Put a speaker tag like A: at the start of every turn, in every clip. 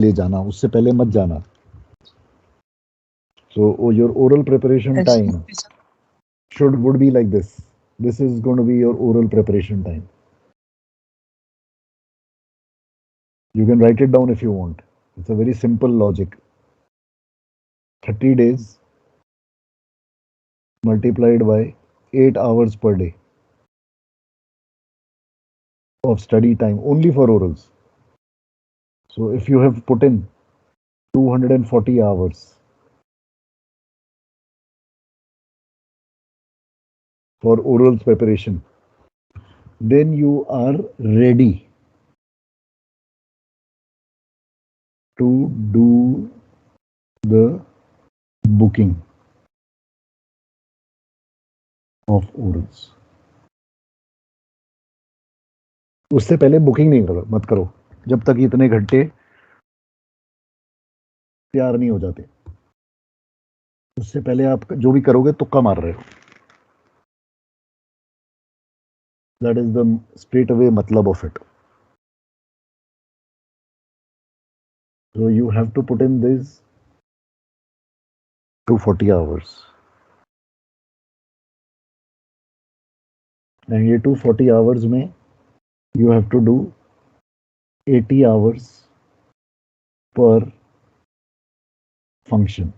A: ले जाना, उससे पहले मत जाना. So your oral preparation time would be like this. This is going to be your oral preparation time. You can write it down if you want. It's a very simple logic. 30 days multiplied by 8 hours per day of study time only for orals. So if you have put in 240 hours for orals preparation, then you are ready to do the booking of orals. उससे पहले booking नहीं करो, मत करो जब तक इतने घंटे तैयार नहीं हो जाते. उससे पहले आप जो भी करोगे तुक्का मार रहे हो. That is the straight away matlab of it. So you have to put in this 240 hours. And ये 240 hours में you have to do 80 hours per function.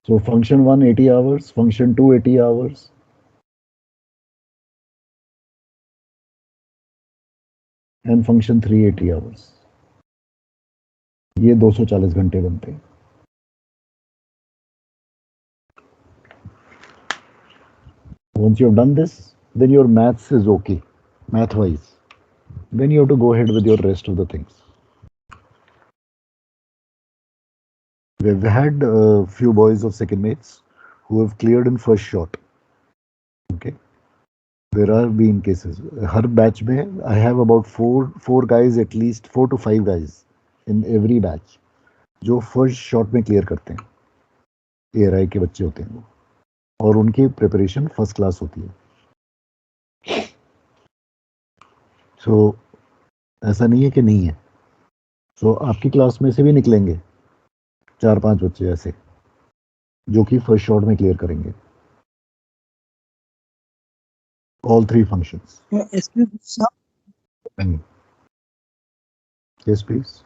A: So function 1 80 hours, function 2 80 hours, and function 3 80 hours. ये 240 घंटे बनते हैं. Once you have done this, then your maths is okay, math wise. Then you have to go ahead with your rest of the things. We've had a few boys of second mates who have cleared in first shot. Okay. There are been cases. Her batch mein, I have about four guys, at least 4 to 5 guys in every batch, जो first shot में clear करते हैं. ARI के बच्चे होते हैं वो, और उनकी प्रिपरेशन फर्स्ट क्लास होती है. सो ऐसा नहीं है कि नहीं है. सो आपकी क्लास में से भी निकलेंगे 4-5 बच्चे ऐसे जो कि फर्स्ट शॉट में क्लियर करेंगे all 3 functions.
B: Excuse me, sir.
A: Yes, please.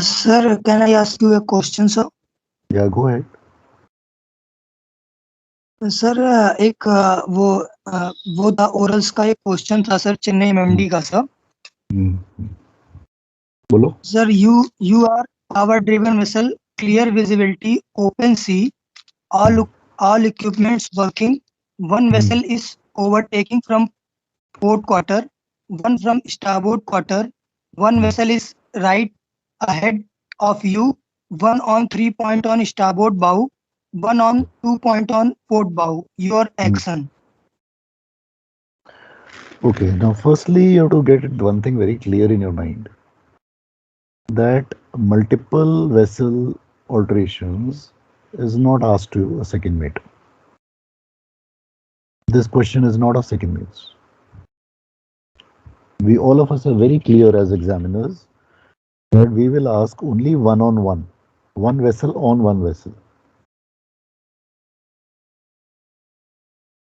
B: Sir, can I ask you a question, sir?
A: Yeah, go ahead.
B: Sir एक वो था ओरल्स का एक क्वेश्चन था सर, चेन्नई MMD का सर.
A: बोलो.
B: Sir, you are power driven vessel, clear visibility, open sea, all equipments working. One vessel is overtaking from port quarter, one from starboard quarter, one vessel is right ahead of you, one on 3 point on starboard bow, one on 2 point on port bow. Your action.
A: Okay, now firstly you have to get one thing very clear in your mind, that multiple vessel alterations is not asked to a second mate. This question is not of second mates. We all of us are very clear as examiners that we will ask only one-on-one, one vessel on one vessel.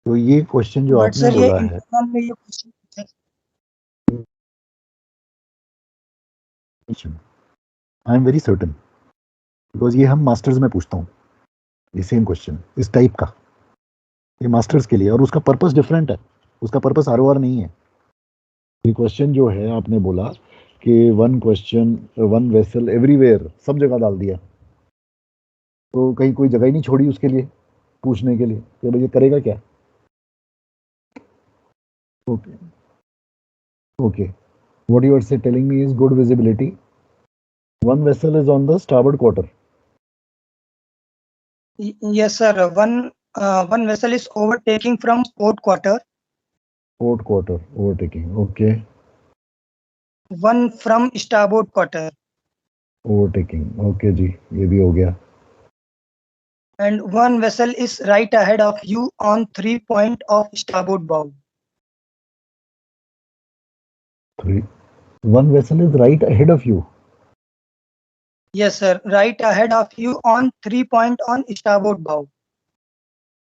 A: तो ये question जो आपने बोला है, I am very certain, because ये हम masters में पूछता हूँ ये सेम क्वेश्चन इस टाइप का, ये मास्टर्स के लिए, और उसका पर्पस डिफरेंट है. उसका पर्पस ROR नहीं है. ये क्वेश्चन जो है आपने बोला कि one question one vessel everywhere, सब जगह डाल दिया, तो कहीं कोई जगह ही नहीं छोड़ी उसके लिए पूछने के लिए कि भाई ये करेगा क्या. Okay okay, what you are telling me is good visibility. One vessel is on the starboard quarter.
B: Yes, sir. One vessel is overtaking from port quarter.
A: Port quarter overtaking. Okay.
B: One from starboard quarter.
A: Overtaking. Okay जी, ये भी हो गया.
B: And one vessel is right ahead of you on 3 point of starboard bow.
A: One vessel is right ahead of you
B: Yes, sir. Right ahead of you on 3 point on starboard bow.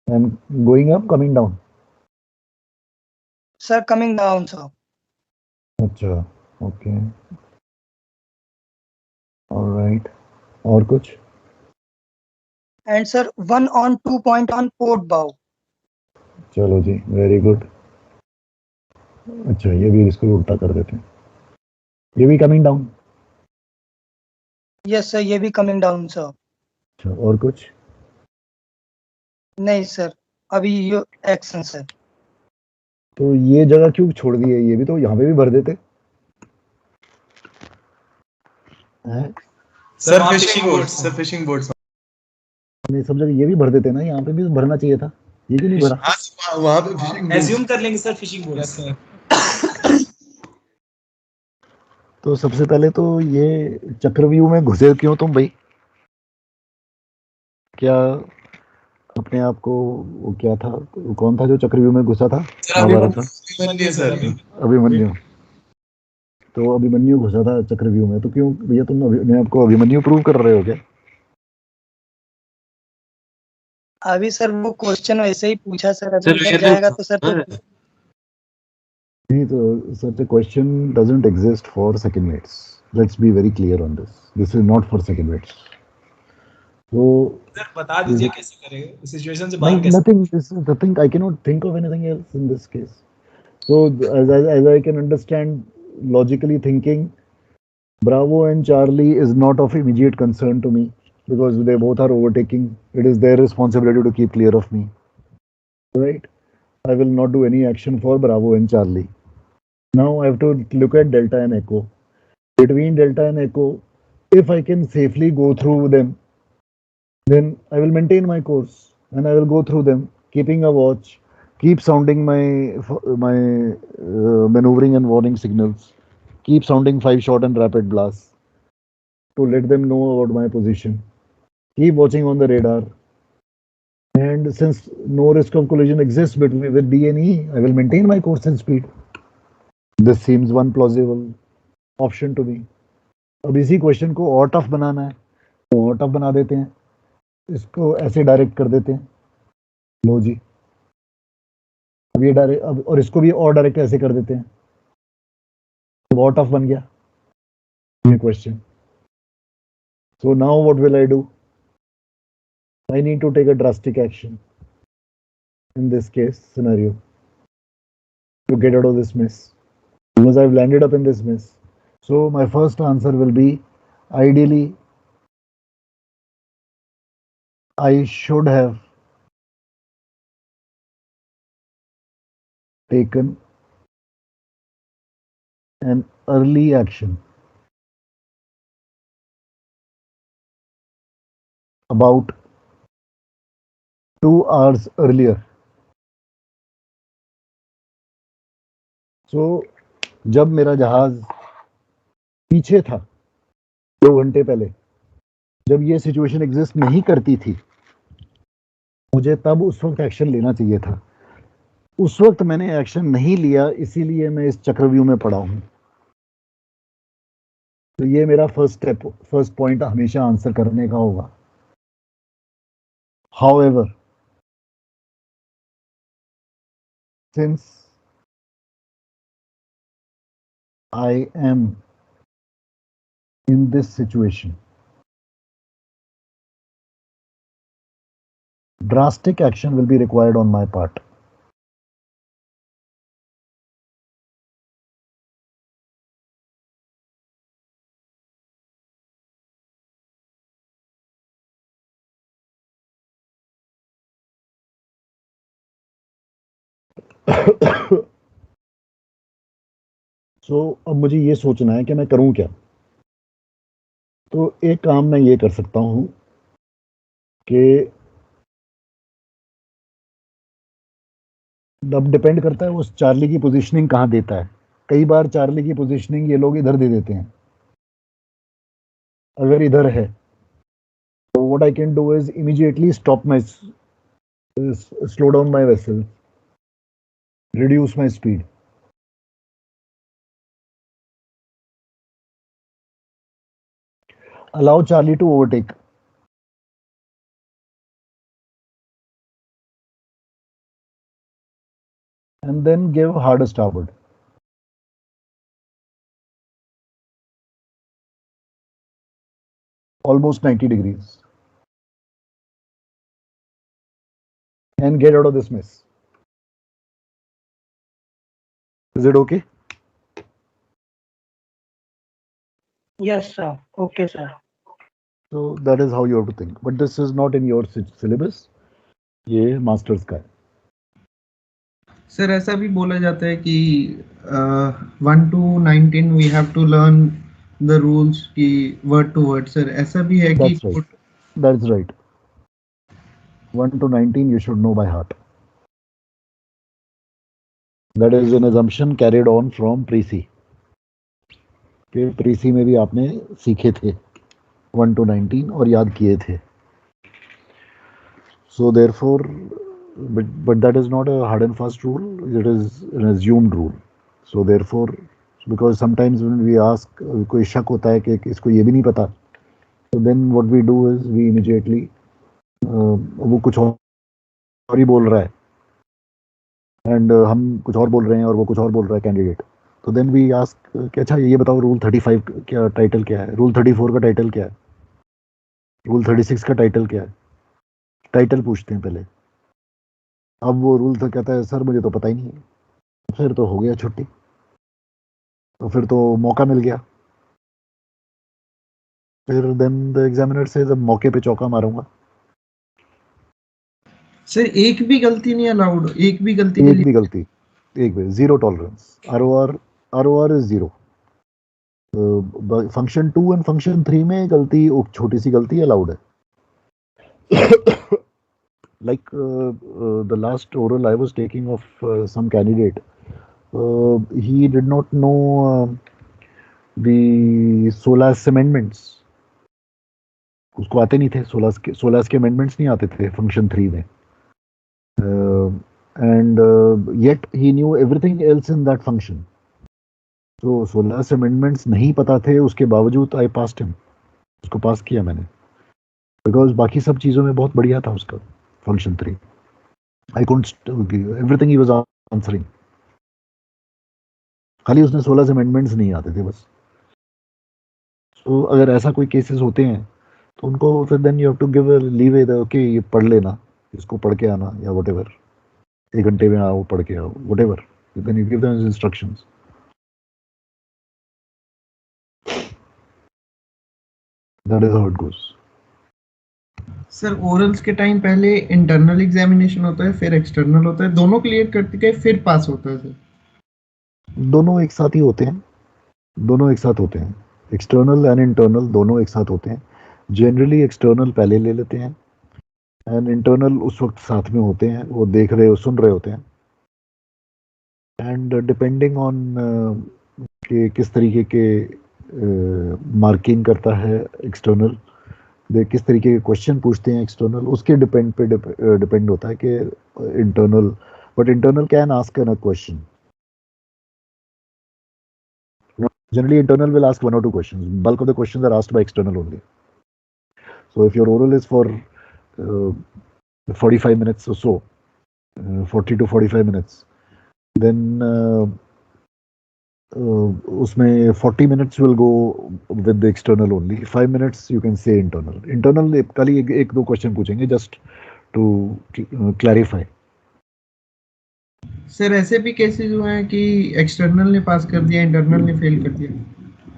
A: and going up, coming down.
B: Sir, coming down, sir.
A: अच्छा, okay, all right. और कुछ?
B: And sir, one on 2 point on port bow.
A: चलो जी, very good. अच्छा, ये भी इसको उल्टा कर देते हैं. ये भी कमिंग डाउन.
B: Yes, sir. ये भी coming down, sir.
A: अच्छा, और कुछ?
B: नहीं सर, अभी ये एक्शन सर.
A: तो ये जगह क्यों छोड़ दी है? ये भी तो यहाँ पे भी भर देते हैं.
C: Sir fishing boats, sir fishing boats.
A: नहीं, सब जगह ये भी भर देते हैं ना, यहाँ पे भी भरना चाहिए था. ये क्यों नहीं भरा?
C: हाँ, वहाँ पे फिशिंग
D: एज्यूम कर लेंगे सर फिशिंग बोट्स.
A: तो सबसे पहले तो ये चक्रव्यूह में घुसे क्यों तुम भाई? क्या अपने आप को, वो क्या था, कौन था जो चक्रव्यूह में घुसा था महाभारत में?
C: अभिमन्यु सर.
A: अभिमन्यु. तो अभिमन्यु घुसा था चक्रव्यूह में, तो क्यों भैया तुम अपने आप को अभिमन्यु प्रूव कर रहे हो क्या?
B: अभी सर वो क्वेश्चन वैसे ही पूछा सर, अभी
D: सर,
B: उधर
D: ये
B: जाएगा तो सर तो
A: नहीं, तो such a question doesn't exist for second mates. Let's be very clear on this. This is not for second mates. So
D: sir बता दीजिए कैसे करेंगे सिचुएशन से बाहर कैसे.
A: nothing. This is the thing. I cannot think of anything else in this case. So as I can understand, logically thinking, Bravo and Charlie is not of immediate concern to me because they both are overtaking. It is their responsibility to keep clear of me. Right? I will not do any action for Bravo and Charlie. Now I have to look at Delta and Echo. Between Delta and Echo, if I can safely go through them, then I will maintain my course and I will go through them, keeping a watch, keep sounding my maneuvering and warning signals, keep sounding 5 shot and rapid blasts to let them know about my position. Keep watching on the radar. And since no risk of collision exists between with D and E, I will maintain my course and speed. This seems one plausible option to me. अब इसी question को और tough बनाना है तो और tough बना देते हैं, इसको ऐसे डायरेक्ट कर देते हैं. लो जी, अब ये डायरेक्ट, अब और इसको भी और डायरेक्ट ऐसे कर देते हैं, तो और टफ बन गया ये question. So now what will I do? I need to take a drastic action in this case scenario to get out of this mess because I've landed up in this mess. So my first answer will be, ideally I should have taken an early action about 2 hours earlier. So जब मेरा जहाज पीछे था 2 घंटे पहले, जब ये situation exist नहीं करती थी, मुझे तब उस वक्त एक्शन लेना चाहिए था. उस वक्त मैंने एक्शन नहीं लिया, इसीलिए मैं इस चक्रव्यूह में पड़ा हूं. तो ये मेरा फर्स्ट पॉइंट हमेशा आंसर करने का होगा. However, since I am in this situation, drastic action will be required on my part. So अब मुझे ये सोचना है कि मैं करूं क्या. तो एक काम मैं ये कर सकता हूं कि अब डिपेंड करता है उस चार्ली की पोजीशनिंग कहां देता है. कई बार चार्ली की पोजीशनिंग ये लोग इधर दे देते हैं. अगर इधर है तो what I can do is immediately stop my, slow down my vessel, reduce my speed. allow Charlie to overtake. And then give hard starboard. Almost 90 degrees. And get out of this mess. Is it okay?
B: Yes, sir. Okay, sir.
A: So that is how you have to think. But this is not in your syllabus. ये masters का है.
C: Sir ऐसा भी बोला जाता है कि 1 to 19 we have to learn the rules की वर्ड टू वर्ड. सर ऐसा भी है कि
A: That's right. That's right. 1 to 19 you should know by heart. That is an assumption carried on from pre-C. कि pre-C में भी आपने सीखे थे 1 to 19 और याद किए थे. So therefore, but that is not a hard and fast rule. It is an assumed rule. So therefore, because sometimes when we ask, कोई शक होता है कि इसको ये भी नहीं पता, so then what we do is we immediately वो कुछ और ही बोल रहा है एंड हम कुछ और बोल रहे हैं और वो कुछ और बोल रहा है कैंडिडेट. तो देन वी आस्क कि अच्छा ये बताओ रूल 35 क्या टाइटल क्या है, रूल 34 का टाइटल क्या है, रूल 36 का टाइटल क्या है. टाइटल पूछते हैं पहले. अब वो रूल तो कहता है सर मुझे तो पता ही नहीं है. फिर तो हो गया छुट्टी. तो फिर तो मौका मिल गया. फिर देन द एग्जामिनर से जब मौके पे चौका मारूंगा.
C: सर एक भी गलती नहीं अलाउड, एक भी गलती
A: एक भी गलती, एक भी zero tolerance. ROR is zero. Function 2 and function 3 में गलती, छोटी सी गलती अलाउड है. Like the last oral I was taking of some candidate, he did not know the SOLAS amendments. उसको आते नहीं थे. सोलास के अमेंडमेंट्स नहीं आते थे फंक्शन 3 में. And yet he new everything else in that function. तो सोलास अमेंडमेंट्स नहीं पता थे, उसके बावजूद आई पास्ड हिम. उसको पास किया मैंने बिकॉज बाकी सब चीज़ों में बहुत बढ़िया था उसका function 3. I couldn't everything he was answering. खाली उसने 16 अमेंडमेंट्स नहीं आते थे बस. तो अगर ऐसा कोई केसेस होते हैं तो उनको फिर then you have to give leave a okay ये पढ़ लेना, इसको पढ़ के आना या वट एवर. 1 घंटे में आओ पढ़ के आओ whatever. Then you give them instructions. That is how it goes.
C: Sir orals के टाइम पहले इंटरनल एग्जामिनेशन होता है, फिर एक्सटर्नल होता है, दोनों क्लियर करते गए फिर पास होता है. सर
A: दोनों एक साथ ही होते हैं. दोनों एक साथ होते हैं. एक्सटर्नल एंड इंटरनल दोनों एक साथ होते हैं. जनरली एक्सटर्नल पहले ले लेते हैं एंड इंटरनल उस वक्त साथ में होते हैं. वो देख रहे सुन रहे होते हैं. एंड डिपेंडिंग ऑन कि किस तरीके के मार्किंग करता है एक्सटर्नल, किस तरीके के क्वेश्चन पूछते हैं एक्सटर्नल, उसके डिपेंड होता है कि internal. But internal can ask a question. Generally, internal will ask 1 or 2 questions. Bulk of the questions are asked by external only. So if your oral is for 45 minutes or so, 40 to 45 minutes, then उसमें 40 minutes will go with the external only. 5 minutes you can say internal. Internal खाली एक दो question पूछेंगे just to clarify.
C: Sir ऐसे भी cases हुए हैं कि एक्सटर्नल ने पास कर दिया, इंटरनल ने फेल कर दिया.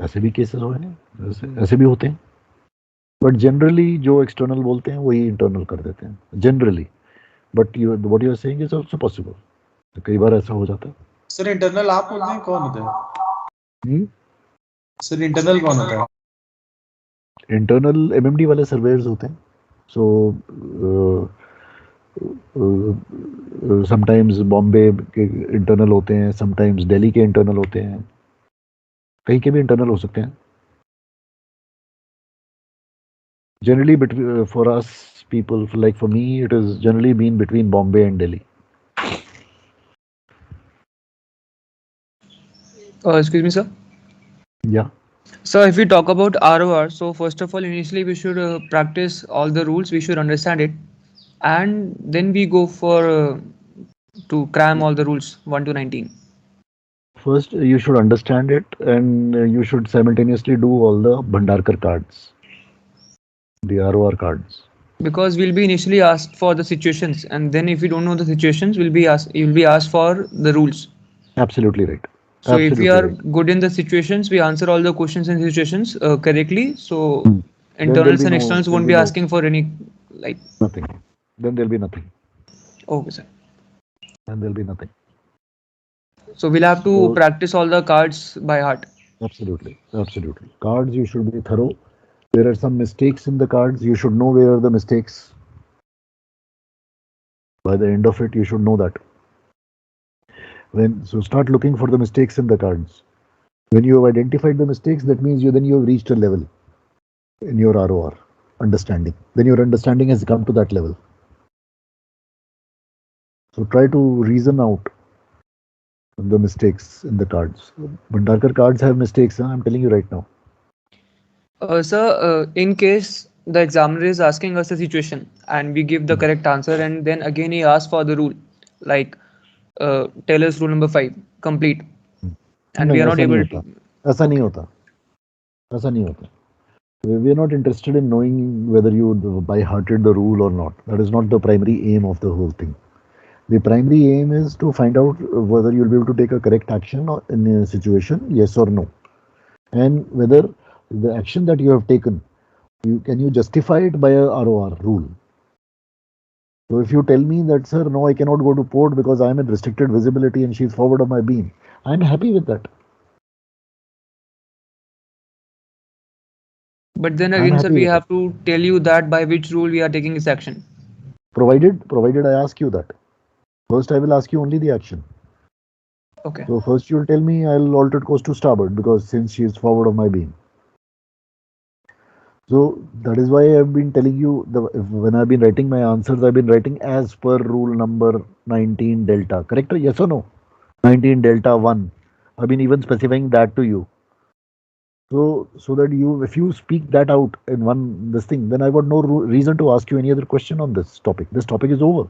A: ऐसे भी केसेस हुए हैं, ऐसे भी होते हैं. बट जनरली जो एक्सटर्नल बोलते हैं वही इंटरनल कर देते हैं generally. But what you are saying is also possible. कई बार ऐसा हो जाता है.
E: सर इंटरनल आप बोलते हैं कौन होता है? सर इंटरनल कौन होता है?
A: इंटरनल एमएमडी वाले सर्वेयर्स होते हैं. सो समटाइम्स बॉम्बे के इंटरनल होते हैं, समटाइम्स दिल्ली के इंटरनल होते हैं, कहीं के भी इंटरनल हो सकते हैं. Generally, for us people, like for me, it has generally been between Bombay and Delhi.
F: Excuse me, sir.
A: Yeah.
F: So if we talk about ROR, so first of all, initially we should practice all the rules. We should understand it, and then we go for to cram all the rules 1 to 19.
A: First, you should understand it, and you should simultaneously do all the Bhandarkar cards, the ROR cards.
F: Because we'll be initially asked for the situations, and then if we don't know the situations, you'll be asked for the rules.
A: Absolutely right.
F: So if we
A: Absolutely
F: are
A: right.
F: good in the situations, we answer all the questions and situations correctly. So
A: Hmm. Then
F: internals and externals won't be asking for any like.
A: nothing. Then there'll be nothing.
F: Okay, sir.
A: Then there'll be nothing.
F: So we'll have to
A: So
F: practice all the cards by heart.
A: absolutely, absolutely. Cards you should be thorough. There are some mistakes in the cards. You should know where are the mistakes. By the end of it, you should know that. So start looking for the mistakes in the cards. When you have identified the mistakes, that means you have reached a level in your ROR understanding. Then your understanding has come to that level. So try to reason out the mistakes in the cards. Bhandarkar cards have mistakes, huh? I'm telling you right now.
F: Sir, in case the examiner is asking us a situation and we give the correct answer, and then again he asks for the rule, like tell us rule number 5, complete, and we
A: नहीं
F: are not
A: ऐसा नहीं
F: able
A: होता.
F: to.
A: ऐसा नहीं
F: Okay.
A: होता. ऐसा नहीं होता. We are not interested in knowing whether you by hearted the rule or not. That is not the primary aim of the whole thing. The primary aim is to find out whether you'll be able to take a correct action in a situation, yes or no, and whether the action that you have taken, can you justify it by a ROR rule. So if you tell me that, sir, no, I cannot go to port because I am in restricted visibility and she is forward of my beam, I'm happy with that.
F: But then
A: I'm
F: again, sir,
A: happy
F: we
A: with it.
F: have to tell you that by which rule we are taking this action.
A: Provided I ask you that. First, I will ask you only the action.
F: Okay.
A: So first you'll tell me I'll alter course to starboard because since she is forward of my beam. So that is why I've been telling you when I've been writing my answers, I've been writing as per rule number 19 delta. Correct? Yes or no? 19 delta 1. I've been even specifying that to you. So that if you speak that out in this thing, then I've got no reason to ask you any other question on this topic. This topic is over.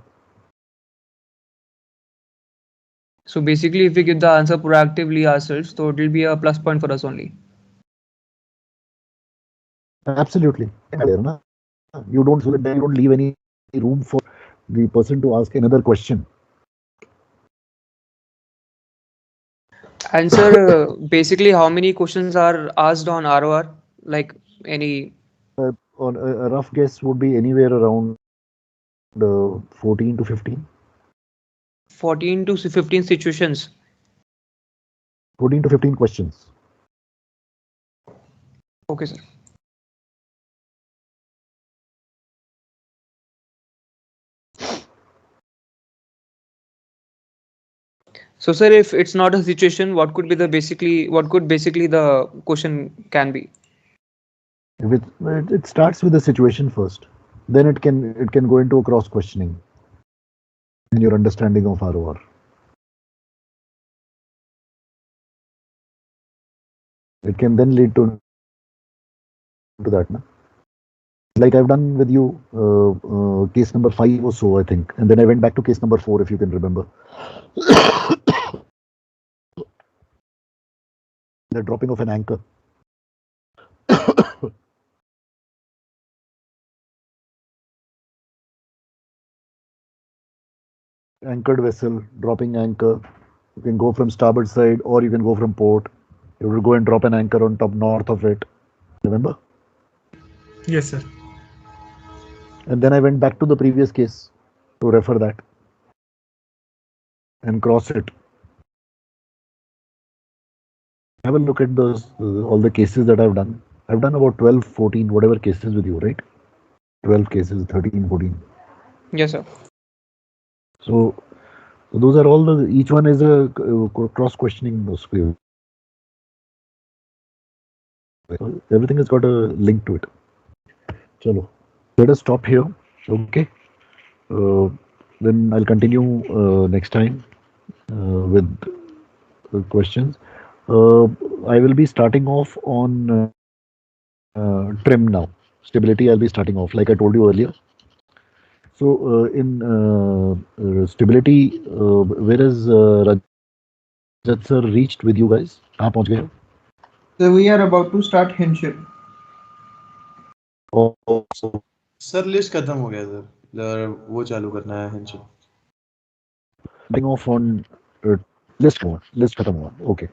F: So basically, if we give the answer proactively ourselves, so it will be a plus point for us only.
A: Absolutely. You don't, so that then you don't leave any room for the person to ask another question.
F: And sir, basically, how many questions are asked on ROR? Like any
A: On a rough guess would be anywhere around 14 to 15.
F: 14 to 15 situations.
A: 14 to 15 questions.
F: Okay, sir. So, sir, if it's not a situation, what could basically the question can be?
A: If it starts with the situation first, then it can go into a cross questioning in your understanding of ROR. It can then lead to that. Na? Like I've done with you case number 5 or so, I think, and then I went back to case number 4, if you can remember. The dropping of an anchor. Anchored vessel, dropping anchor. You can go from starboard side or you can go from port. You will go and drop an anchor on top north of it. Remember?
D: Yes, sir.
A: And then I went back to the previous case to refer that and cross it. Have a look at those all the cases that I've done. I've done about 12, 14, whatever cases with you, right? 12 cases, 13, 14.
F: Yes, sir.
A: So those are all each one is a cross questioning skill. Everything has got a link to it. Chalo. Let us stop here. Okay. Then I'll continue next time with questions. I will be starting off on trim now. Stability, I'll be starting off, like I told you earlier. So in stability, where is Rajat sir reached with you guys? कहाँ पहुंच गए हो?
C: So we are about to start Hinship.
A: Oh,
E: sir list खत्म हो गया sir, वो चालू करना है Hinch.
A: starting off on list खत्म हुआ. Okay,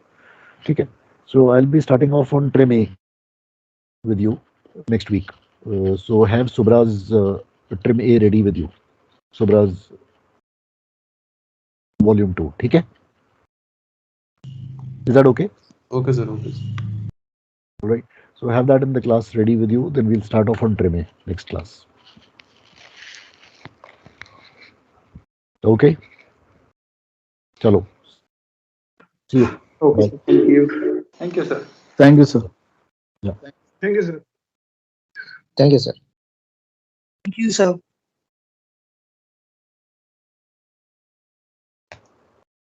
A: ठीक है. So I'll be starting off on trim A with you next week. So have Subra's trim A ready with you. Subra's volume 2. ठीक है? Is that okay?
E: Okay sir, okay.
A: All right. So have that in the class ready with you. Then we'll start off on trim A next class. Okay. चलो. See you.
C: Okay,
A: Bye.
C: thank you.
G: Thank you, sir.
C: Thank you, sir.
A: Yeah.
D: Thank you, sir.
G: Thank you, sir.
B: Thank you, sir.